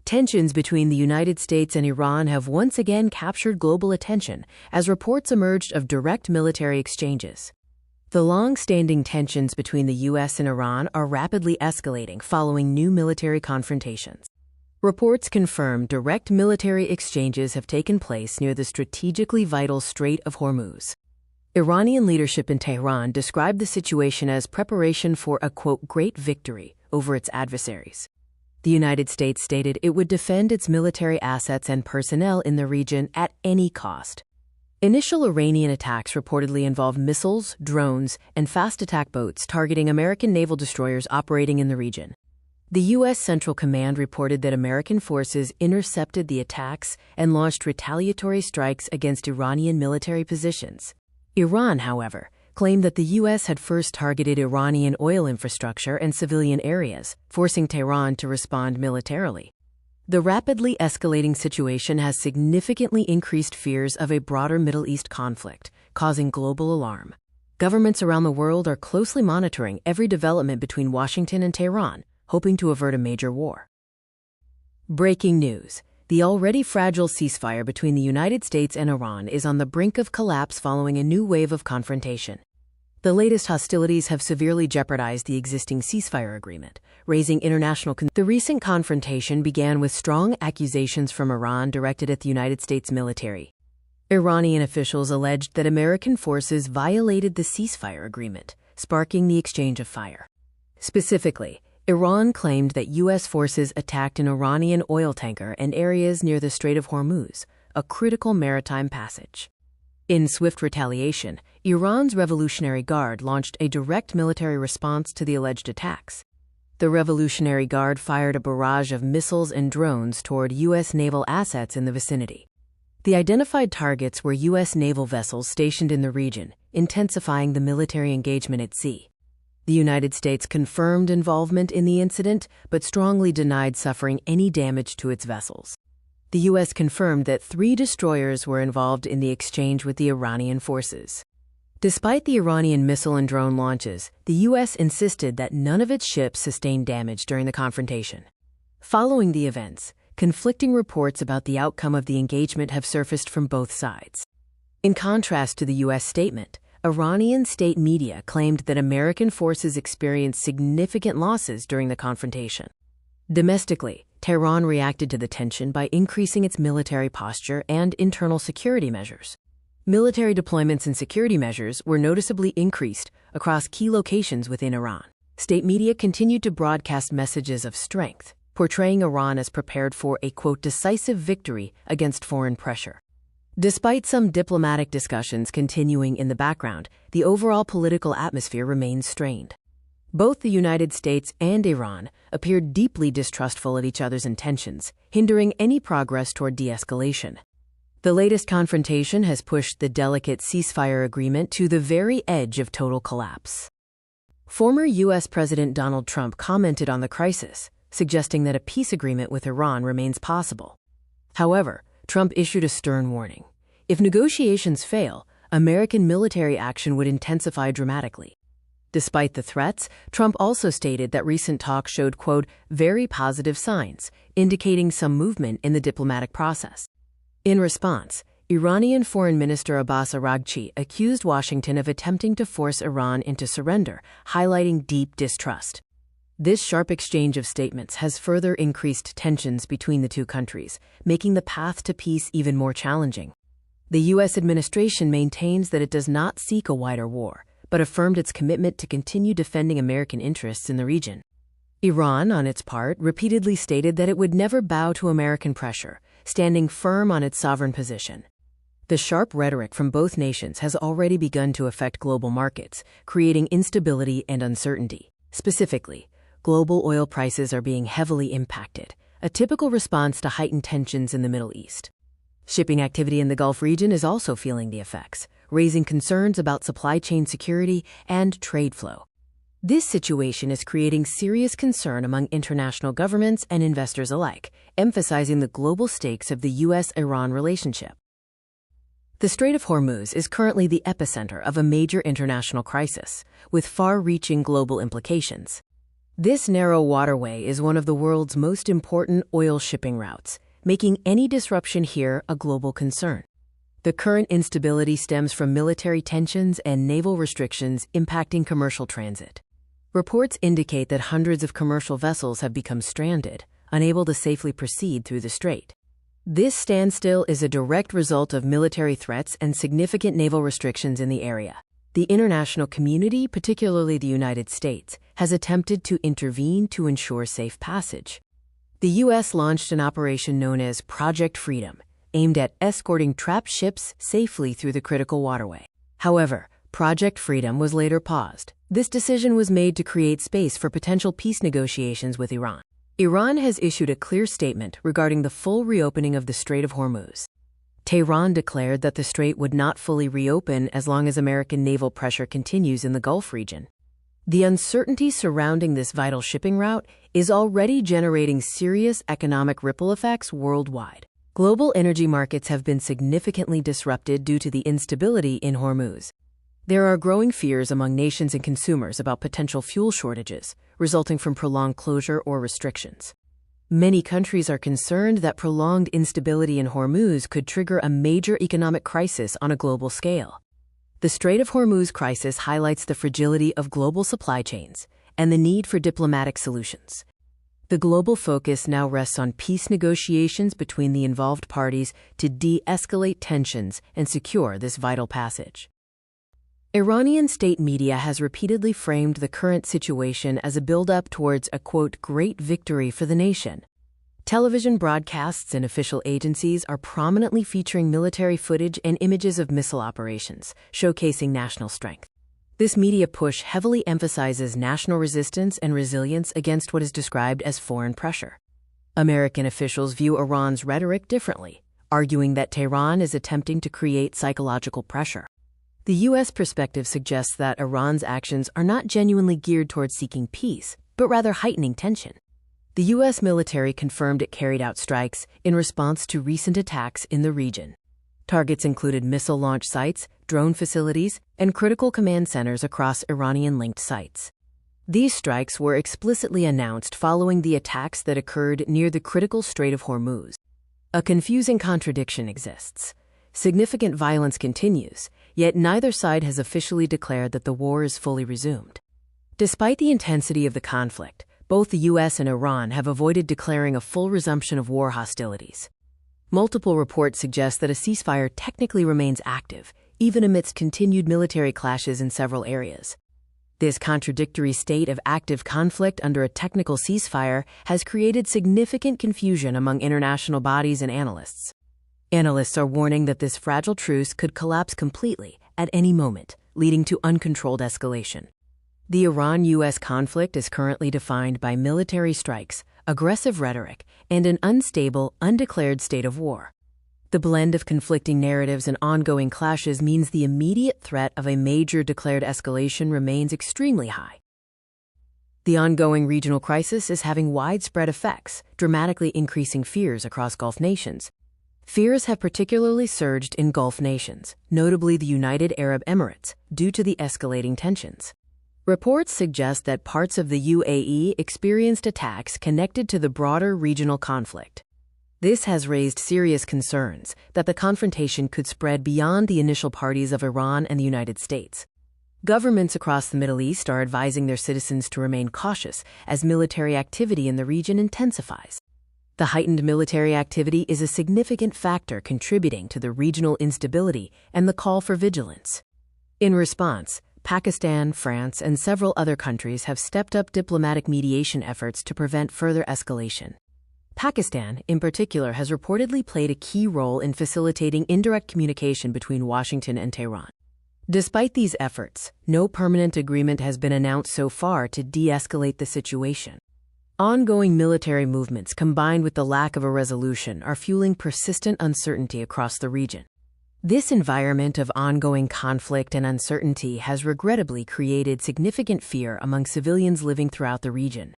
Tensions between the United States and Iran have once again captured global attention as reports emerged of direct military exchanges. The long-standing tensions between the U.S. and Iran are rapidly escalating following new military confrontations. Reports confirm direct military exchanges have taken place near the strategically vital Strait of Hormuz. Iranian leadership in Tehran described the situation as preparation for a, quote, great victory over its adversaries. The United States stated it would defend its military assets and personnel in the region at any cost. Initial Iranian attacks reportedly involved missiles, drones, and fast attack boats targeting American naval destroyers operating in the region. The U.S. Central Command reported that American forces intercepted the attacks and launched retaliatory strikes against Iranian military positions. Iran, however, claimed that the U.S. had first targeted Iranian oil infrastructure and civilian areas, forcing Tehran to respond militarily. The rapidly escalating situation has significantly increased fears of a broader Middle East conflict, causing global alarm. Governments around the world are closely monitoring every development between Washington and Tehran, hoping to avert a major war. Breaking news. The already fragile ceasefire between the United States and Iran is on the brink of collapse following a new wave of confrontation. The latest hostilities have severely jeopardized the existing ceasefire agreement, raising international concerns. The recent confrontation began with strong accusations from Iran directed at the United States military. Iranian officials alleged that American forces violated the ceasefire agreement, sparking the exchange of fire. Specifically, Iran claimed that U.S. forces attacked an Iranian oil tanker and areas near the Strait of Hormuz, a critical maritime passage. In swift retaliation, Iran's Revolutionary Guard launched a direct military response to the alleged attacks. The Revolutionary Guard fired a barrage of missiles and drones toward U.S. naval assets in the vicinity. The identified targets were U.S. naval vessels stationed in the region, intensifying the military engagement at sea. The United States confirmed involvement in the incident, but strongly denied suffering any damage to its vessels. The U.S. confirmed that 3 destroyers were involved in the exchange with the Iranian forces. Despite the Iranian missile and drone launches, the U.S. insisted that none of its ships sustained damage during the confrontation. Following the events, conflicting reports about the outcome of the engagement have surfaced from both sides. In contrast to the U.S. statement, Iranian state media claimed that American forces experienced significant losses during the confrontation. Domestically, Tehran reacted to the tension by increasing its military posture and internal security measures. Military deployments and security measures were noticeably increased across key locations within Iran. State media continued to broadcast messages of strength, portraying Iran as prepared for a, quote, decisive victory against foreign pressure. Despite some diplomatic discussions continuing in the background, the overall political atmosphere remains strained. Both the United States and Iran appeared deeply distrustful of each other's intentions, hindering any progress toward de-escalation. The latest confrontation has pushed the delicate ceasefire agreement to the very edge of total collapse. Former U.S. President Donald Trump commented on the crisis, suggesting that a peace agreement with Iran remains possible. However, Trump issued a stern warning. If negotiations fail, American military action would intensify dramatically. Despite the threats, Trump also stated that recent talks showed, quote, very positive signs, indicating some movement in the diplomatic process. In response, Iranian Foreign Minister Abbas Araghchi accused Washington of attempting to force Iran into surrender, highlighting deep distrust. This sharp exchange of statements has further increased tensions between the two countries, making the path to peace even more challenging. The U.S. administration maintains that it does not seek a wider war, but affirmed its commitment to continue defending American interests in the region. Iran, on its part, repeatedly stated that it would never bow to American pressure, standing firm on its sovereign position. The sharp rhetoric from both nations has already begun to affect global markets, creating instability and uncertainty. Specifically, global oil prices are being heavily impacted, a typical response to heightened tensions in the Middle East. Shipping activity in the Gulf region is also feeling the effects, raising concerns about supply chain security and trade flow. This situation is creating serious concern among international governments and investors alike, emphasizing the global stakes of the U.S.-Iran relationship. The Strait of Hormuz is currently the epicenter of a major international crisis, with far-reaching global implications. This narrow waterway is one of the world's most important oil shipping routes, making any disruption here a global concern. The current instability stems from military tensions and naval restrictions impacting commercial transit. Reports indicate that hundreds of commercial vessels have become stranded, unable to safely proceed through the strait. This standstill is a direct result of military threats and significant naval restrictions in the area. The international community, particularly the United States, has attempted to intervene to ensure safe passage. The U.S. launched an operation known as Project Freedom, aimed at escorting trapped ships safely through the critical waterway. However, Project Freedom was later paused. This decision was made to create space for potential peace negotiations with Iran. Iran has issued a clear statement regarding the full reopening of the Strait of Hormuz. Tehran declared that the strait would not fully reopen as long as American naval pressure continues in the Gulf region. The uncertainty surrounding this vital shipping route is already generating serious economic ripple effects worldwide. Global energy markets have been significantly disrupted due to the instability in Hormuz. There are growing fears among nations and consumers about potential fuel shortages resulting from prolonged closure or restrictions. Many countries are concerned that prolonged instability in Hormuz could trigger a major economic crisis on a global scale. The Strait of Hormuz crisis highlights the fragility of global supply chains and the need for diplomatic solutions. The global focus now rests on peace negotiations between the involved parties to de-escalate tensions and secure this vital passage. Iranian state media has repeatedly framed the current situation as a build-up towards a, quote, great victory for the nation. Television broadcasts and official agencies are prominently featuring military footage and images of missile operations, showcasing national strength. This media push heavily emphasizes national resistance and resilience against what is described as foreign pressure. American officials view Iran's rhetoric differently, arguing that Tehran is attempting to create psychological pressure. The U.S. perspective suggests that Iran's actions are not genuinely geared towards seeking peace, but rather heightening tension. The U.S. military confirmed it carried out strikes in response to recent attacks in the region. Targets included missile launch sites, drone facilities, and critical command centers across Iranian-linked sites. These strikes were explicitly announced following the attacks that occurred near the critical Strait of Hormuz. A confusing contradiction exists. Significant violence continues, yet neither side has officially declared that the war is fully resumed. Despite the intensity of the conflict, both the U.S. and Iran have avoided declaring a full resumption of war hostilities. Multiple reports suggest that a ceasefire technically remains active, even amidst continued military clashes in several areas. This contradictory state of active conflict under a technical ceasefire has created significant confusion among international bodies and analysts. Analysts are warning that this fragile truce could collapse completely at any moment, leading to uncontrolled escalation. The Iran-U.S. conflict is currently defined by military strikes, aggressive rhetoric, and an unstable, undeclared state of war. The blend of conflicting narratives and ongoing clashes means the immediate threat of a major declared escalation remains extremely high. The ongoing regional crisis is having widespread effects, dramatically increasing fears across Gulf nations. Fears have particularly surged in Gulf nations, notably the United Arab Emirates, due to the escalating tensions. Reports suggest that parts of the UAE experienced attacks connected to the broader regional conflict. This has raised serious concerns that the confrontation could spread beyond the initial parties of Iran and the United States. Governments across the Middle East are advising their citizens to remain cautious as military activity in the region intensifies. The heightened military activity is a significant factor contributing to the regional instability and the call for vigilance. In response, Pakistan, France, and several other countries have stepped up diplomatic mediation efforts to prevent further escalation. Pakistan, in particular, has reportedly played a key role in facilitating indirect communication between Washington and Tehran. Despite these efforts, no permanent agreement has been announced so far to de-escalate the situation. Ongoing military movements combined with the lack of a resolution are fueling persistent uncertainty across the region. This environment of ongoing conflict and uncertainty has regrettably created significant fear among civilians living throughout the region.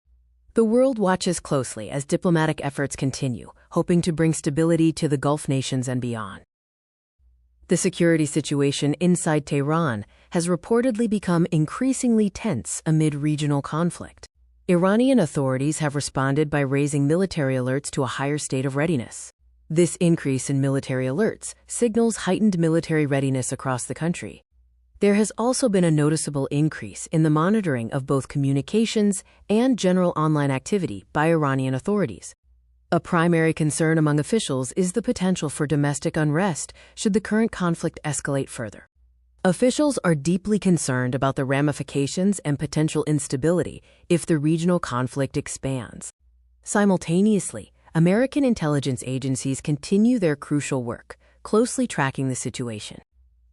The world watches closely as diplomatic efforts continue, hoping to bring stability to the Gulf nations and beyond. The security situation inside Tehran has reportedly become increasingly tense amid regional conflict. Iranian authorities have responded by raising military alerts to a higher state of readiness. This increase in military alerts signals heightened military readiness across the country. There has also been a noticeable increase in the monitoring of both communications and general online activity by Iranian authorities. A primary concern among officials is the potential for domestic unrest should the current conflict escalate further. Officials are deeply concerned about the ramifications and potential instability if the regional conflict expands. Simultaneously, American intelligence agencies continue their crucial work, closely tracking the situation.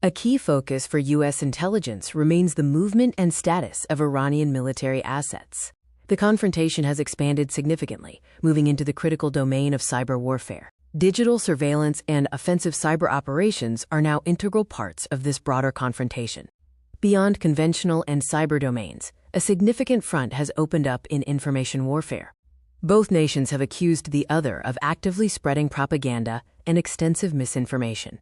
A key focus for U.S. intelligence remains the movement and status of Iranian military assets. The confrontation has expanded significantly, moving into the critical domain of cyber warfare. Digital surveillance and offensive cyber operations are now integral parts of this broader confrontation. Beyond conventional and cyber domains, a significant front has opened up in information warfare. Both nations have accused the other of actively spreading propaganda and extensive misinformation.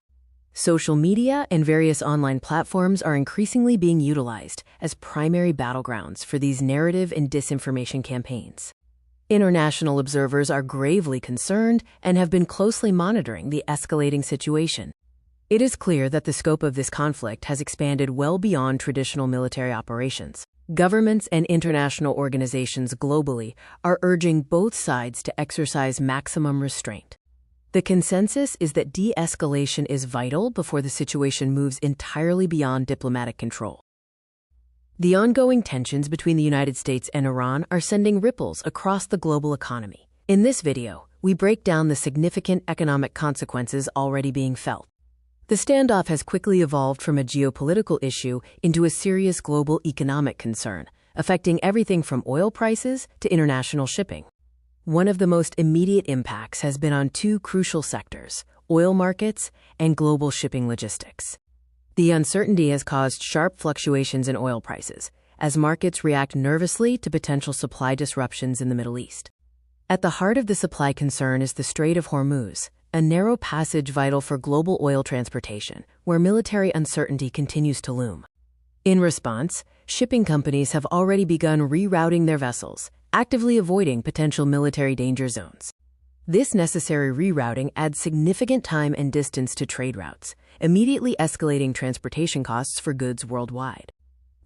Social media and various online platforms are increasingly being utilized as primary battlegrounds for these narrative and disinformation campaigns. International observers are gravely concerned and have been closely monitoring the escalating situation. It is clear that the scope of this conflict has expanded well beyond traditional military operations. Governments and international organizations globally are urging both sides to exercise maximum restraint. The consensus is that de-escalation is vital before the situation moves entirely beyond diplomatic control. The ongoing tensions between the United States and Iran are sending ripples across the global economy. In this video, we break down the significant economic consequences already being felt. The standoff has quickly evolved from a geopolitical issue into a serious global economic concern, affecting everything from oil prices to international shipping. One of the most immediate impacts has been on two crucial sectors: oil markets and global shipping logistics. The uncertainty has caused sharp fluctuations in oil prices, as markets react nervously to potential supply disruptions in the Middle East. At the heart of the supply concern is the Strait of Hormuz, a narrow passage vital for global oil transportation, where military uncertainty continues to loom. In response, shipping companies have already begun rerouting their vessels, actively avoiding potential military danger zones. This necessary rerouting adds significant time and distance to trade routes, immediately escalating transportation costs for goods worldwide.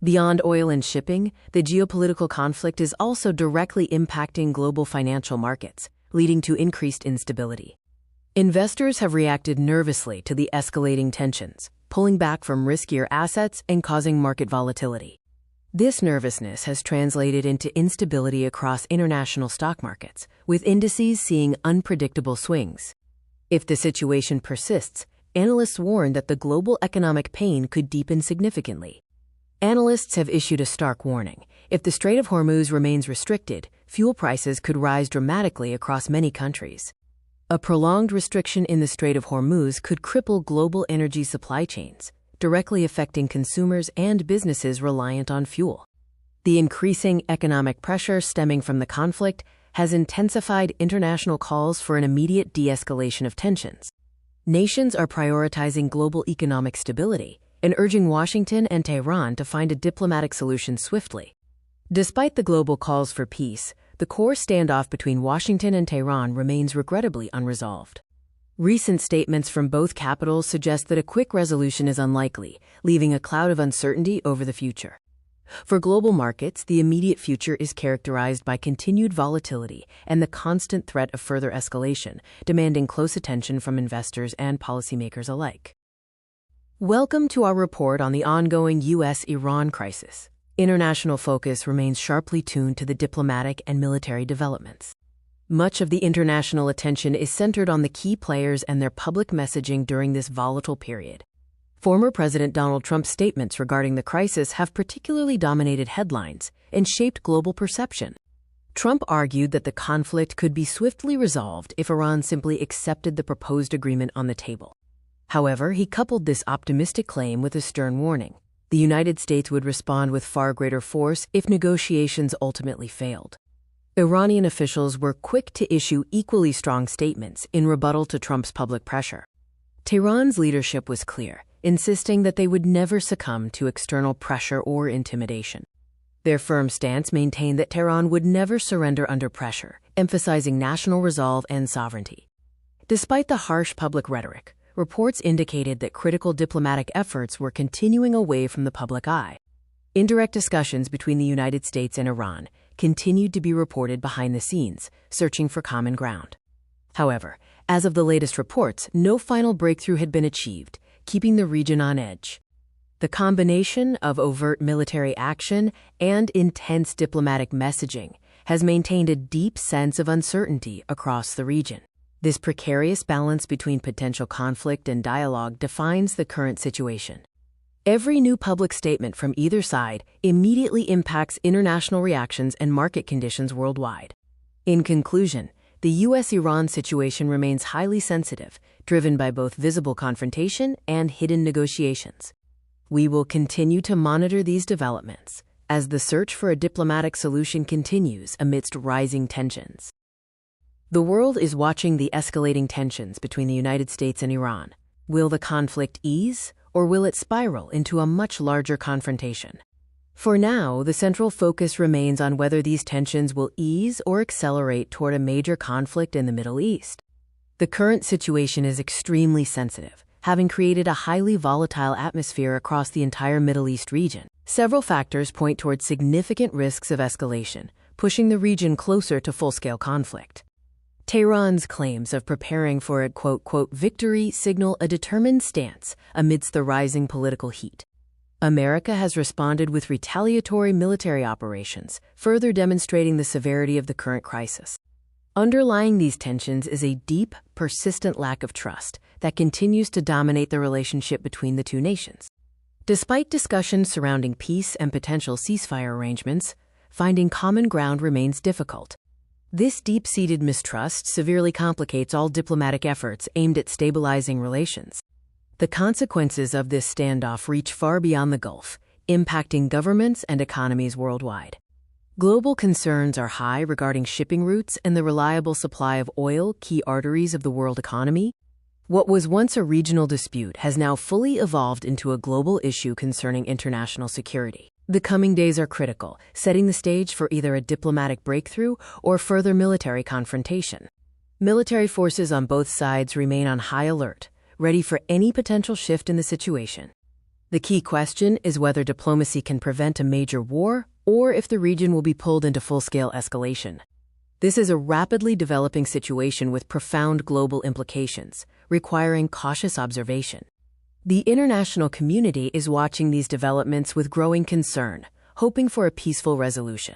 Beyond oil and shipping, the geopolitical conflict is also directly impacting global financial markets, leading to increased instability. Investors have reacted nervously to the escalating tensions, pulling back from riskier assets and causing market volatility. This nervousness has translated into instability across international stock markets, with indices seeing unpredictable swings. If the situation persists, analysts warn that the global economic pain could deepen significantly. Analysts have issued a stark warning. If the Strait of Hormuz remains restricted, fuel prices could rise dramatically across many countries. A prolonged restriction in the Strait of Hormuz could cripple global energy supply chains, directly affecting consumers and businesses reliant on fuel. The increasing economic pressure stemming from the conflict has intensified international calls for an immediate de-escalation of tensions. Nations are prioritizing global economic stability and urging Washington and Tehran to find a diplomatic solution swiftly. Despite the global calls for peace, the core standoff between Washington and Tehran remains regrettably unresolved. Recent statements from both capitals suggest that a quick resolution is unlikely, leaving a cloud of uncertainty over the future. For global markets, the immediate future is characterized by continued volatility and the constant threat of further escalation, demanding close attention from investors and policymakers alike. Welcome to our report on the ongoing U.S.-Iran crisis. International focus remains sharply tuned to the diplomatic and military developments. Much of the international attention is centered on the key players and their public messaging during this volatile period. Former President Donald Trump's statements regarding the crisis have particularly dominated headlines and shaped global perception. Trump argued that the conflict could be swiftly resolved if Iran simply accepted the proposed agreement on the table. However, he coupled this optimistic claim with a stern warning. The United States would respond with far greater force if negotiations ultimately failed. Iranian officials were quick to issue equally strong statements in rebuttal to Trump's public pressure. Tehran's leadership was clear, insisting that they would never succumb to external pressure or intimidation. Their firm stance maintained that Tehran would never surrender under pressure, emphasizing national resolve and sovereignty. Despite the harsh public rhetoric, reports indicated that critical diplomatic efforts were continuing away from the public eye. Indirect discussions between the United States and Iran continued to be reported behind the scenes, searching for common ground. However, as of the latest reports, no final breakthrough had been achieved, keeping the region on edge. The combination of overt military action and intense diplomatic messaging has maintained a deep sense of uncertainty across the region. This precarious balance between potential conflict and dialogue defines the current situation. Every new public statement from either side immediately impacts international reactions and market conditions worldwide. In conclusion, the U.S.-Iran situation remains highly sensitive, driven by both visible confrontation and hidden negotiations. We will continue to monitor these developments as the search for a diplomatic solution continues amidst rising tensions. The world is watching the escalating tensions between the United States and Iran. Will the conflict ease, or will it spiral into a much larger confrontation? For now, the central focus remains on whether these tensions will ease or accelerate toward a major conflict in the Middle East. The current situation is extremely sensitive, having created a highly volatile atmosphere across the entire Middle East region. Several factors point toward significant risks of escalation, pushing the region closer to full-scale conflict. Tehran's claims of preparing for a victory signal a determined stance amidst the rising political heat. America has responded with retaliatory military operations, further demonstrating the severity of the current crisis. Underlying these tensions is a deep, persistent lack of trust that continues to dominate the relationship between the two nations. Despite discussions surrounding peace and potential ceasefire arrangements, finding common ground remains difficult. This deep-seated mistrust severely complicates all diplomatic efforts aimed at stabilizing relations. The consequences of this standoff reach far beyond the Gulf, impacting governments and economies worldwide. Global concerns are high regarding shipping routes and the reliable supply of oil, key arteries of the world economy. What was once a regional dispute has now fully evolved into a global issue concerning international security. The coming days are critical, setting the stage for either a diplomatic breakthrough or further military confrontation. Military forces on both sides remain on high alert, ready for any potential shift in the situation. The key question is whether diplomacy can prevent a major war or if the region will be pulled into full-scale escalation. This is a rapidly developing situation with profound global implications, requiring cautious observation. The international community is watching these developments with growing concern, hoping for a peaceful resolution.